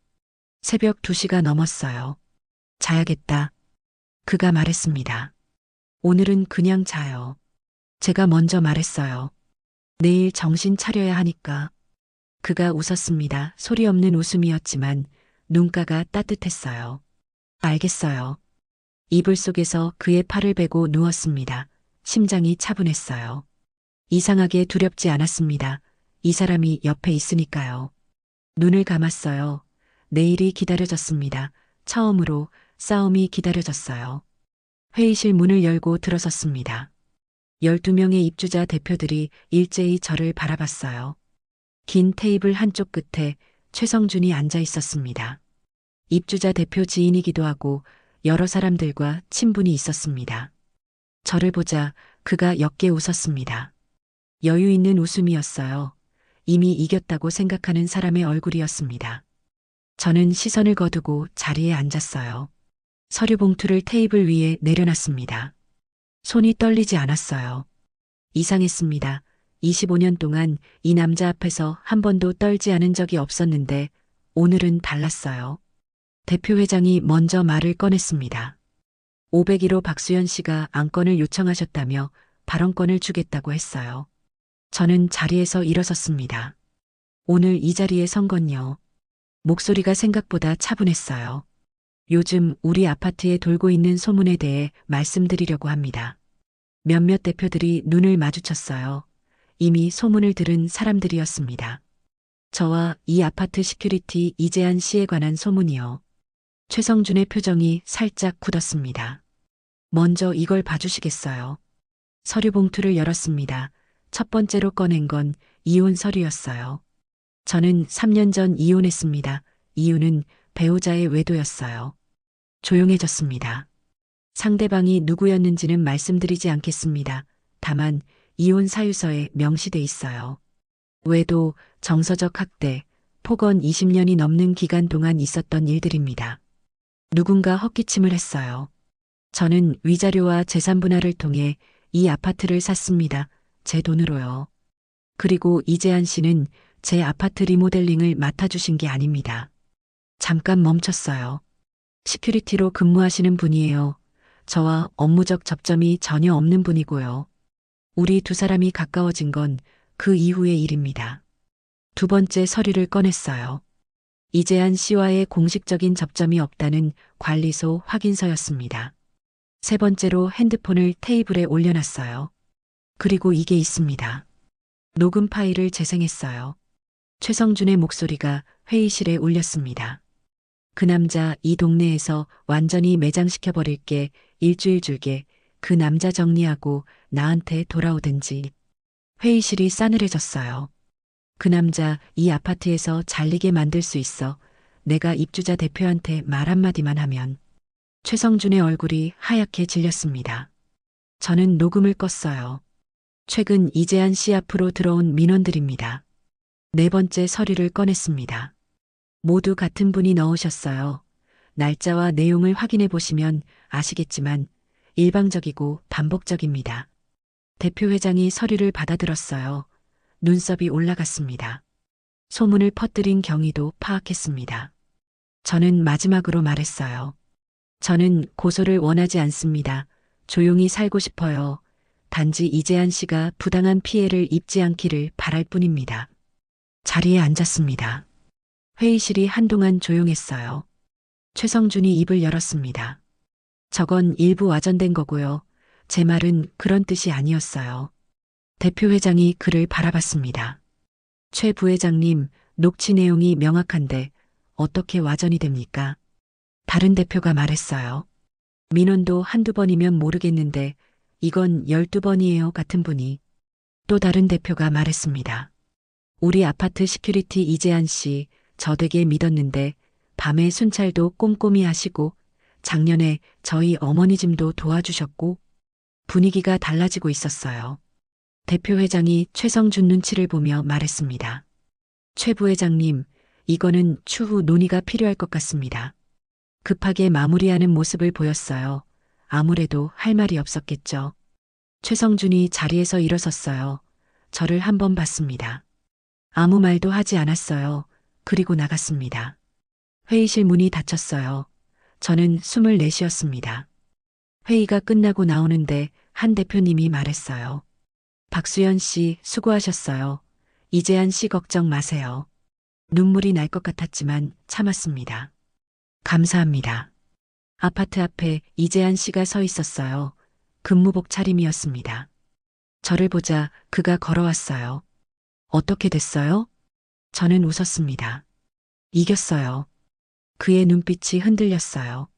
Speaker 1: 새벽 2시가 넘었어요. 자야겠다. 그가 말했습니다. 오늘은 그냥 자요. 제가 먼저 말했어요. 내일 정신 차려야 하니까. 그가 웃었습니다. 소리 없는 웃음이었지만 눈가가 따뜻했어요. 알겠어요. 이불 속에서 그의 팔을 베고 누웠습니다. 심장이 차분했어요. 이상하게 두렵지 않았습니다. 이 사람이 옆에 있으니까요. 눈을 감았어요. 내일이 기다려졌습니다. 처음으로 싸움이 기다려졌어요. 회의실 문을 열고 들어섰습니다. 12명의 입주자 대표들이 일제히 저를 바라봤어요. 긴 테이블 한쪽 끝에 최성준이 앉아 있었습니다. 입주자 대표 지인이기도 하고 여러 사람들과 친분이 있었습니다. 저를 보자 그가 옅게 웃었습니다. 여유 있는 웃음이었어요. 이미 이겼다고 생각하는 사람의 얼굴이었습니다. 저는 시선을 거두고 자리에 앉았어요. 서류 봉투를 테이블 위에 내려놨습니다. 손이 떨리지 않았어요. 이상했습니다. 25년 동안 이 남자 앞에서 한 번도 떨지 않은 적이 없었는데 오늘은 달랐어요. 대표 회장이 먼저 말을 꺼냈습니다. 501호 박수현 씨가 안건을 요청하셨다며 발언권을 주겠다고 했어요. 저는 자리에서 일어섰습니다. 오늘 이 자리에 선 건요. 목소리가 생각보다 차분했어요. 요즘 우리 아파트에 돌고 있는 소문에 대해 말씀드리려고 합니다. 몇몇 대표들이 눈을 마주쳤어요. 이미 소문을 들은 사람들이었습니다. 저와 이 아파트 시큐리티 이재한 씨에 관한 소문이요. 최성준의 표정이 살짝 굳었습니다. 먼저 이걸 봐주시겠어요? 서류 봉투를 열었습니다. 첫 번째로 꺼낸 건 이혼 서류였어요. 저는 3년 전 이혼했습니다. 이유는 배우자의 외도였어요. 조용해졌습니다. 상대방이 누구였는지는 말씀드리지 않겠습니다. 다만 이혼 사유서에 명시돼 있어요. 외도, 정서적 학대, 폭언 20년이 넘는 기간 동안 있었던 일들입니다. 누군가 헛기침을 했어요. 저는 위자료와 재산 분할을 통해 이 아파트를 샀습니다. 제 돈으로요. 그리고 이재한 씨는 제 아파트 리모델링을 맡아주신 게 아닙니다. 잠깐 멈췄어요. 시큐리티로 근무하시는 분이에요. 저와 업무적 접점이 전혀 없는 분이고요. 우리 두 사람이 가까워진 건 그 이후의 일입니다. 두 번째 서류를 꺼냈어요. 이재한 씨와의 공식적인 접점이 없다는 관리소 확인서였습니다. 세 번째로 핸드폰을 테이블에 올려놨어요. 그리고 이게 있습니다. 녹음 파일을 재생했어요. 최성준의 목소리가 회의실에 울렸습니다. 그 남자 이 동네에서 완전히 매장시켜버릴게. 일주일 줄게. 그 남자 정리하고 나한테 돌아오든지. 회의실이 싸늘해졌어요. 그 남자 이 아파트에서 잘리게 만들 수 있어. 내가 입주자 대표한테 말 한마디만 하면. 최성준의 얼굴이 하얗게 질렸습니다. 저는 녹음을 껐어요. 최근 이재한 씨 앞으로 들어온 민원들입니다. 네 번째 서류를 꺼냈습니다. 모두 같은 분이 넣으셨어요. 날짜와 내용을 확인해 보시면 아시겠지만 일방적이고 반복적입니다. 대표 회장이 서류를 받아들었어요. 눈썹이 올라갔습니다. 소문을 퍼뜨린 경위도 파악했습니다. 저는 마지막으로 말했어요. 저는 고소를 원하지 않습니다. 조용히 살고 싶어요. 단지 이재한 씨가 부당한 피해를 입지 않기를 바랄 뿐입니다. 자리에 앉았습니다. 회의실이 한동안 조용했어요. 최성준이 입을 열었습니다. 저건 일부 와전된 거고요. 제 말은 그런 뜻이 아니었어요. 대표 회장이 그를 바라봤습니다. 최 부회장님, 녹취 내용이 명확한데 어떻게 와전이 됩니까? 다른 대표가 말했어요. 민원도 한두 번이면 모르겠는데 이건 12번이에요 같은 분이. 또 다른 대표가 말했습니다. 우리 아파트 시큐리티 이재한 씨, 저 되게 믿었는데 밤에 순찰도 꼼꼼히 하시고 작년에 저희 어머니 짐도 도와주셨고 분위기가 달라지고 있었어요. 대표 회장이 최성준 눈치를 보며 말했습니다. 최 부회장님, 이거는 추후 논의가 필요할 것 같습니다. 급하게 마무리하는 모습을 보였어요. 아무래도 할 말이 없었겠죠. 최성준이 자리에서 일어섰어요. 저를 한번 봤습니다. 아무 말도 하지 않았어요. 그리고 나갔습니다. 회의실 문이 닫혔어요. 저는 숨을 내쉬었습니다. 회의가 끝나고 나오는데 한 대표님이 말했어요. 박수연 씨 수고하셨어요. 이재한 씨 걱정 마세요. 눈물이 날 것 같았지만 참았습니다. 감사합니다. 아파트 앞에 이재한 씨가 서 있었어요. 근무복 차림이었습니다. 저를 보자 그가 걸어왔어요. 어떻게 됐어요? 저는 웃었습니다. 이겼어요. 그의 눈빛이 흔들렸어요.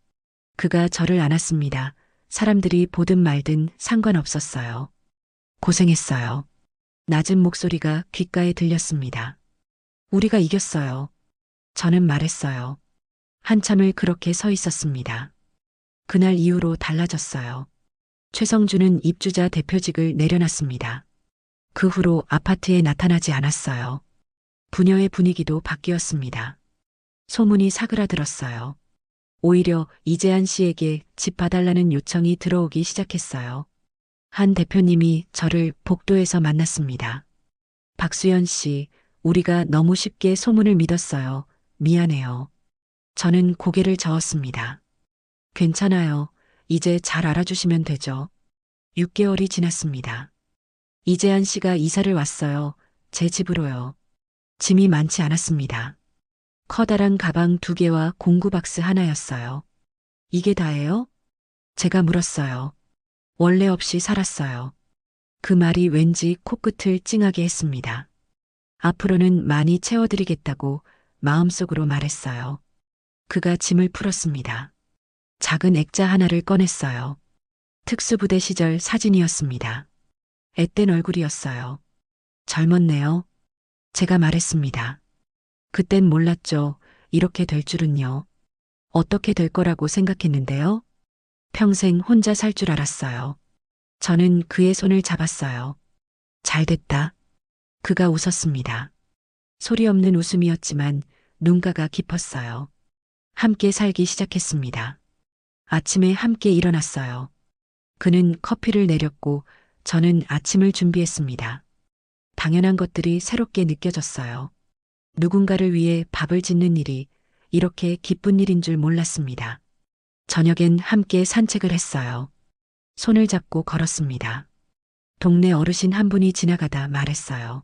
Speaker 1: 그가 저를 안았습니다. 사람들이 보든 말든 상관없었어요. 고생했어요. 낮은 목소리가 귓가에 들렸습니다. 우리가 이겼어요. 저는 말했어요. 한참을 그렇게 서 있었습니다. 그날 이후로 달라졌어요. 최성준은 입주자 대표직을 내려놨습니다. 그 후로 아파트에 나타나지 않았어요. 부녀의 분위기도 바뀌었습니다. 소문이 사그라들었어요. 오히려 이재한 씨에게 집 봐달라는 요청이 들어오기 시작했어요. 한 대표님이 저를 복도에서 만났습니다. 박수연 씨, 우리가 너무 쉽게 소문을 믿었어요. 미안해요. 저는 고개를 저었습니다. 괜찮아요. 이제 잘 알아주시면 되죠. 6개월이 지났습니다. 이재한 씨가 이사를 왔어요. 제 집으로요. 짐이 많지 않았습니다. 커다란 가방 2개와 공구 박스 하나였어요. 이게 다예요? 제가 물었어요. 원래 없이 살았어요. 그 말이 왠지 코끝을 찡하게 했습니다. 앞으로는 많이 채워드리겠다고 마음속으로 말했어요. 그가 짐을 풀었습니다. 작은 액자 하나를 꺼냈어요. 특수부대 시절 사진이었습니다. 앳된 얼굴이었어요. 젊었네요. 제가 말했습니다. 그땐 몰랐죠. 이렇게 될 줄은요. 어떻게 될 거라고 생각했는데요. 평생 혼자 살 줄 알았어요. 저는 그의 손을 잡았어요. 잘 됐다. 그가 웃었습니다. 소리 없는 웃음이었지만 눈가가 깊었어요. 함께 살기 시작했습니다. 아침에 함께 일어났어요. 그는 커피를 내렸고 저는 아침을 준비했습니다. 당연한 것들이 새롭게 느껴졌어요. 누군가를 위해 밥을 짓는 일이 이렇게 기쁜 일인 줄 몰랐습니다. 저녁엔 함께 산책을 했어요. 손을 잡고 걸었습니다. 동네 어르신 한 분이 지나가다 말했어요.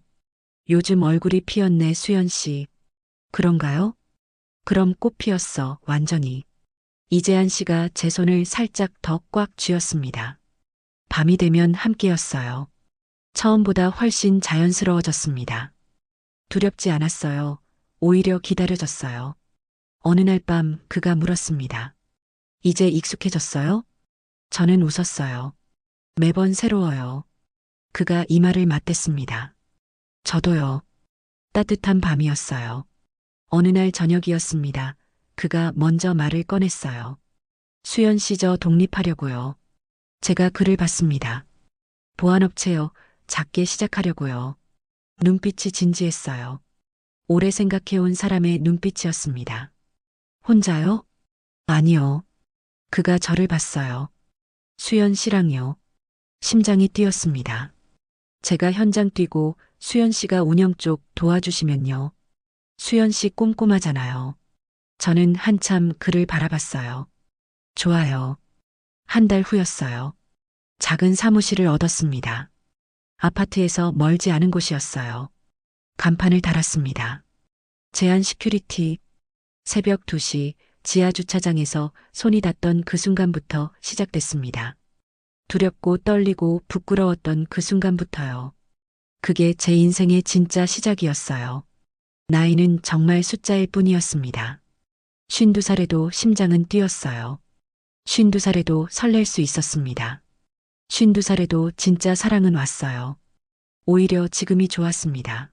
Speaker 1: 요즘 얼굴이 피었네, 수연 씨. 그런가요? 그럼 꽃 피었어, 완전히. 이재한 씨가 제 손을 살짝 더 꽉 쥐었습니다. 밤이 되면 함께였어요. 처음보다 훨씬 자연스러워졌습니다. 두렵지 않았어요. 오히려 기다려졌어요. 어느 날 밤 그가 물었습니다. 이제 익숙해졌어요? 저는 웃었어요. 매번 새로워요. 그가 이 말을 맞댔습니다. 저도요. 따뜻한 밤이었어요. 어느 날 저녁이었습니다. 그가 먼저 말을 꺼냈어요. 수연 씨 저 독립하려고요. 제가 그를 봤습니다. 보안업체요. 작게 시작하려고요. 눈빛이 진지했어요. 오래 생각해온 사람의 눈빛이었습니다. 혼자요? 아니요. 그가 저를 봤어요. 수연 씨랑요. 심장이 뛰었습니다. 제가 현장 뛰고 수연 씨가 운영 쪽 도와주시면요. 수연 씨 꼼꼼하잖아요. 저는 한참 그를 바라봤어요. 좋아요. 한 달 후였어요. 작은 사무실을 얻었습니다. 아파트에서 멀지 않은 곳이었어요. 간판을 달았습니다. 제한 시큐리티. 새벽 2시 지하 주차장에서 손이 닿던 그 순간부터 시작됐습니다. 두렵고 떨리고 부끄러웠던 그 순간부터요. 그게 제 인생의 진짜 시작이었어요. 나이는 정말 숫자일 뿐이었습니다. 52살에도 심장은 뛰었어요. 52살에도 설렐 수 있었습니다. 52살에도 진짜 사랑은 왔어요. 오히려 지금이 좋았습니다.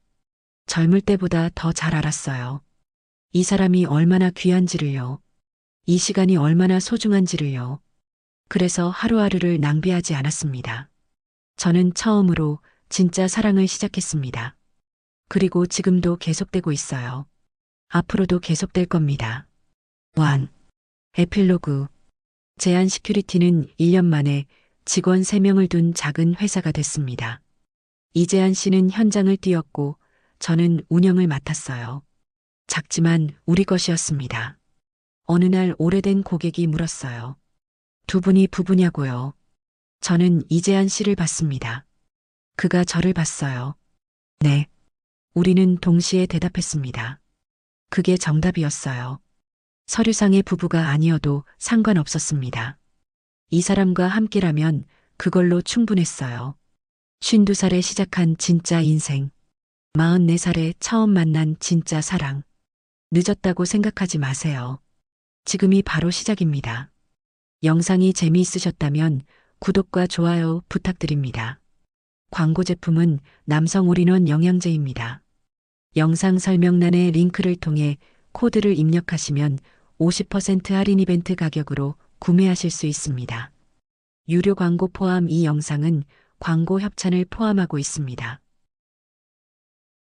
Speaker 1: 젊을 때보다 더 잘 알았어요. 이 사람이 얼마나 귀한지를요. 이 시간이 얼마나 소중한지를요. 그래서 하루하루를 낭비하지 않았습니다. 저는 처음으로 진짜 사랑을 시작했습니다. 그리고 지금도 계속되고 있어요. 앞으로도 계속될 겁니다. 1. 에필로그. 제한 시큐리티는 1년 만에 직원 3명을 둔 작은 회사가 됐습니다. 이재한 씨는 현장을 뛰었고 저는 운영을 맡았어요. 작지만 우리 것이었습니다. 어느 날 오래된 고객이 물었어요. 두 분이 부부냐고요. 저는 이재한 씨를 봤습니다. 그가 저를 봤어요. 네. 우리는 동시에 대답했습니다. 그게 정답이었어요. 서류상의 부부가 아니어도 상관없었습니다. 이 사람과 함께라면 그걸로 충분했어요. 52살에 시작한 진짜 인생. 44살에 처음 만난 진짜 사랑. 늦었다고 생각하지 마세요. 지금이 바로 시작입니다. 영상이 재미있으셨다면 구독과 좋아요 부탁드립니다. 광고 제품은 남성 올인원 영양제입니다. 영상 설명란의 링크를 통해 코드를 입력하시면 50% 할인 이벤트 가격으로 구매하실 수 있습니다. 유료 광고 포함 이 영상은 광고 협찬을 포함하고 있습니다.